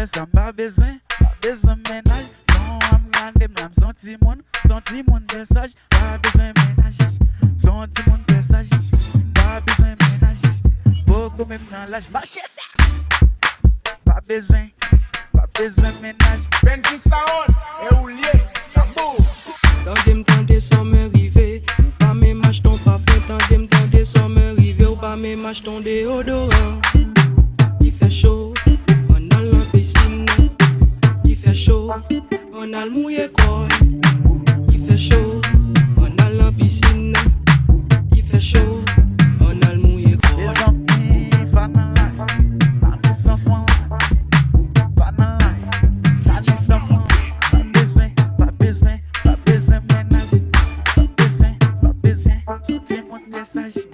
ça pas besoin ménage. Non, I'm random, I'm senti mon message. Pas besoin ménage, senti mon message. Pas besoin ménage, beaucoup même dans l'âge. Marchez ça, pas besoin ménage. Benji Saon, et Oulier, Tabou. Tendez sans me river, ou pas mes mâches ton parfum. Tendez sans me river, ou pas mes mâches ton déodorant. Il fait chaud, on a la piscine. Il fait chaud, on a le mouillé quoi. Il fait chaud, on a la piscine. Il fait chaud, on a le mouillé quoi. Les amis, va dans la famille sans fond. Va dans la famille sans fond. Pas besoin ménage. Pas besoin, sortir mon message.